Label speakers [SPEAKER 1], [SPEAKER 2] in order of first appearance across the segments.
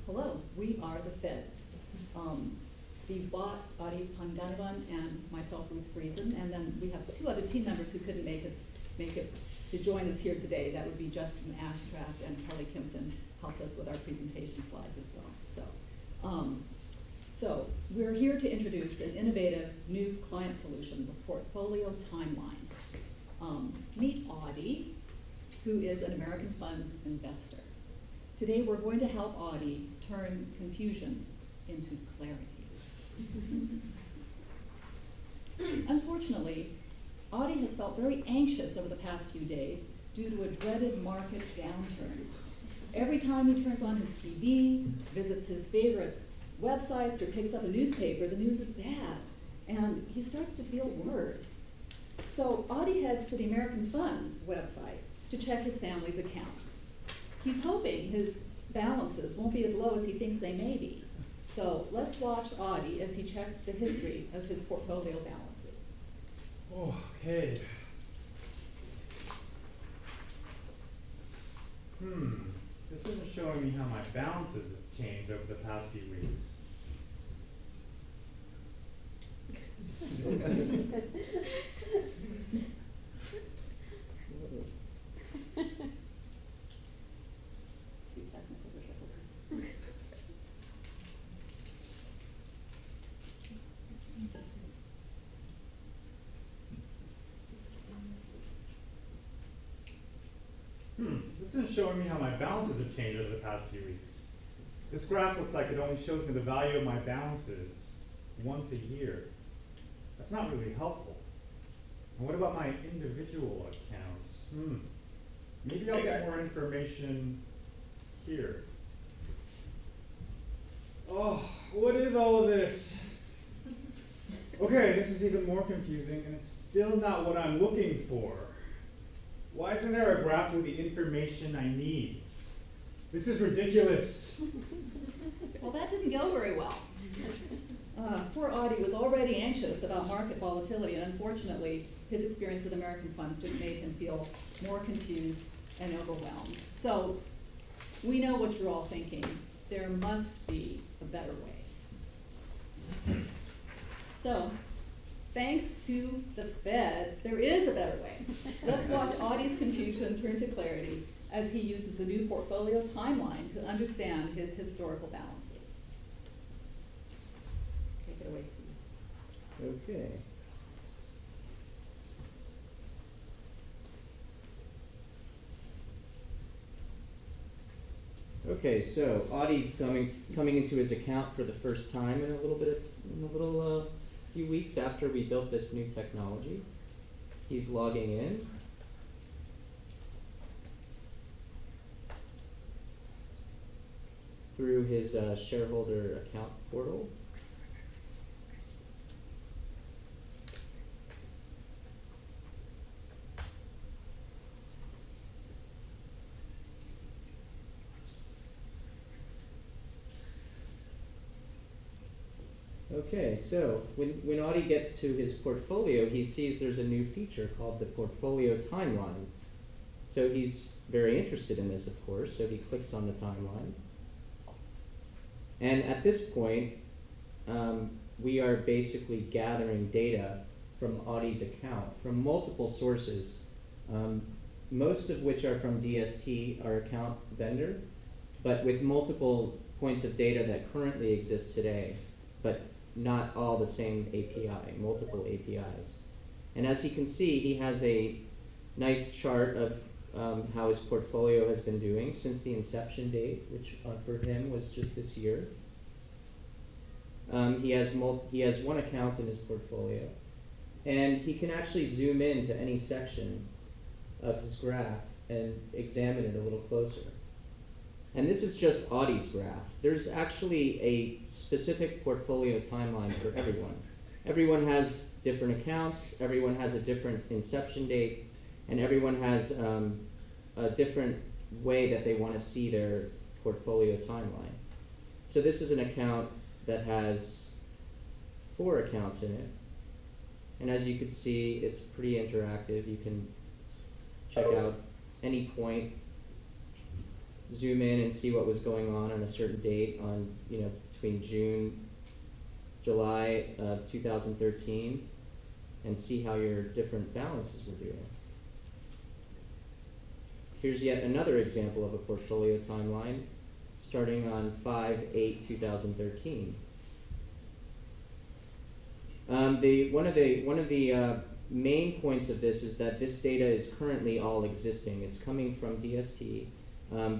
[SPEAKER 1] Hello, we are the Feds. Steve Bott, Adi Panganavan, and myself, Ruth Friesen, and then we have two other team members who couldn't make it to join us here today. That would be Justin Ashcraft and Kelly Kimpton helped us with our presentation slides as well. So we're here to introduce an innovative new client solution, the Portfolio Timeline. Meet Adi, who is an American Funds investor. Today we're going to help Adi turn confusion into clarity. Unfortunately, Adi has felt very anxious over the past few days due to a dreaded market downturn. Every time he turns on his TV, visits his favorite websites, or picks up a newspaper, the news is bad, and he starts to feel worse. So Adi heads to the American Funds website to check his family's accounts. He's hoping his balances won't be as low as he thinks they may be. So let's watch Adi as he checks the history of his portfolio balances.
[SPEAKER 2] Okay. This isn't showing me how my balances have changed over the past few weeks. This isn't showing me how my balances have changed over the past few weeks. This graph looks like it only shows me the value of my balances once a year. That's not really helpful. And what about my individual accounts? Maybe I'll get more information here. Oh, what is all of this? Okay, this is even more confusing, and it's still not what I'm looking for. Why isn't there a graph with the information I need? This is ridiculous.
[SPEAKER 1] Well, that didn't go very well. Poor Adi was already anxious about market volatility, and unfortunately, his experience with American Funds just made him feel more confused and overwhelmed. So we know what you're all thinking. There must be a better way. So, thanks to the Feds, there is a better way. Let's watch Adi's confusion turn to clarity as he uses the new portfolio timeline to understand his historical balances. Take it away, Steve.
[SPEAKER 3] Okay. Okay, so Adi's coming into his account for the first time in a few weeks after we built this new technology. He's logging in. Through his shareholder account portal. Okay, so when Adi gets to his portfolio, he sees there's a new feature called the Portfolio Timeline. So he's very interested in this, of course, so he clicks on the timeline. And at this point, we are basically gathering data from Adi's account from multiple sources, most of which are from DST, our account vendor, but with multiple points of data that currently exist today, but not all the same API, multiple APIs. And as you can see, he has a nice chart of how his portfolio has been doing since the inception date, which for him was just this year. He has one account in his portfolio, and he can actually zoom in to any section of his graph and examine it a little closer. And this is just Adi's graph. There's actually a specific portfolio timeline for everyone. Everyone has different accounts, everyone has a different inception date, and everyone has a different way that they want to see their portfolio timeline. So this is an account that has 4 accounts in it. And as you can see, it's pretty interactive. You can check out any point zoom in and see what was going on a certain date on, between July of 2013, and see how your different balances were doing. Here's yet another example of a portfolio timeline starting on 5/8/2013. One of the main points of this is that this data is currently all existing. It's coming from DST.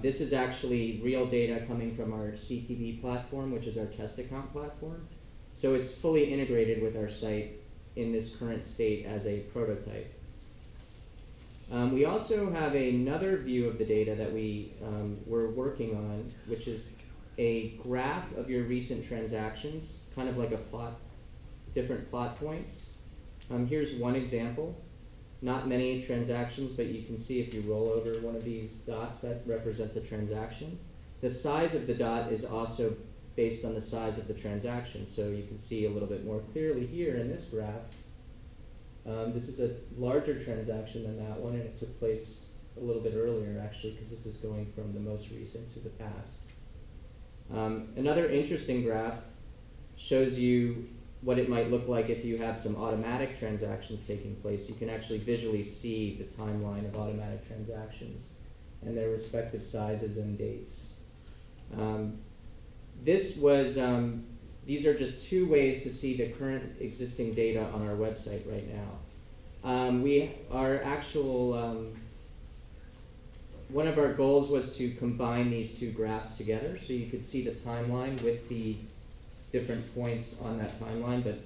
[SPEAKER 3] This is actually real data coming from our CTV platform, which is our test account platform. So it's fully integrated with our site in this current state as a prototype. We also have another view of the data that we're working on, which is a graph of your recent transactions, kind of like a plot, different plot points. Here's one example. Not many transactions, but you can see if you roll over one of these dots, that represents a transaction. The size of the dot is also based on the size of the transaction, so you can see a little bit more clearly here in this graph. This is a larger transaction than that one, and it took place a little bit earlier, actually, because this is going from the most recent to the past. Another interesting graph shows you what it might look like if you have some automatic transactions taking place. You can actually visually see the timeline of automatic transactions and their respective sizes and dates. These are just two ways to see the current existing data on our website right now. One of our goals was to combine these two graphs together so you could see the timeline with the different points on that timeline, but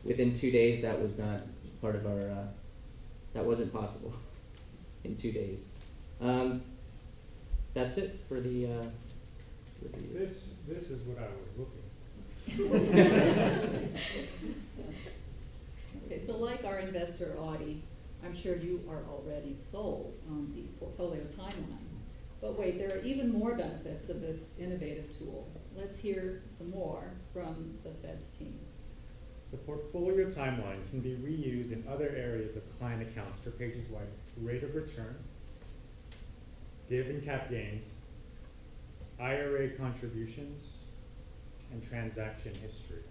[SPEAKER 3] within 2 days that was not part of our, that wasn't possible in 2 days. That's it for the
[SPEAKER 2] This is what I was looking for.
[SPEAKER 1] Okay, so like our investor, Audie, I'm sure you are already sold on the portfolio timeline. But wait, there are even more benefits of this innovative tool. Let's hear some more from the Feds team.
[SPEAKER 2] The portfolio timeline can be reused in other areas of client accounts for pages like rate of return, div and cap gains, IRA contributions, and transaction history.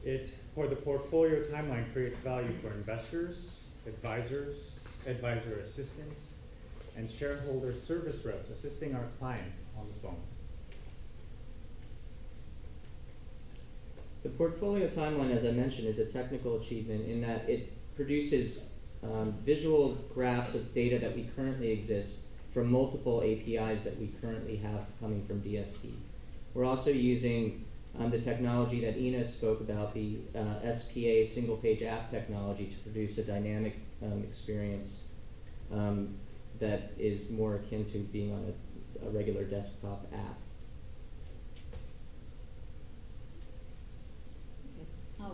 [SPEAKER 2] The portfolio timeline creates value for investors, advisors, advisor assistants, and shareholder service reps assisting our clients on the phone.
[SPEAKER 3] The portfolio timeline, as I mentioned, is a technical achievement in that it produces visual graphs of data that we currently exist from multiple APIs that we currently have coming from DST. We're also using the technology that Ina spoke about, the SPA single page app technology, to produce a dynamic experience that is more akin to being on a regular desktop app.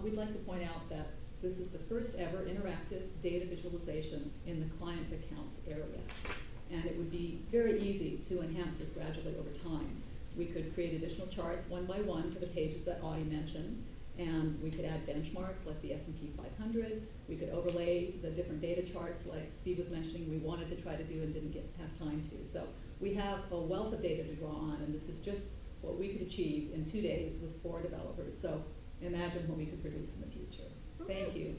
[SPEAKER 1] We'd like to point out that this is the first ever interactive data visualization in the client accounts area. And it would be very easy to enhance this gradually over time. We could create additional charts one by one for the pages that Audie mentioned, and we could add benchmarks like the S&P 500. We could overlay the different data charts like Steve was mentioning we wanted to try to do and didn't have time to. So we have a wealth of data to draw on, and this is just what we could achieve in 2 days with 4 developers. So imagine what we could produce in the future. Thank you.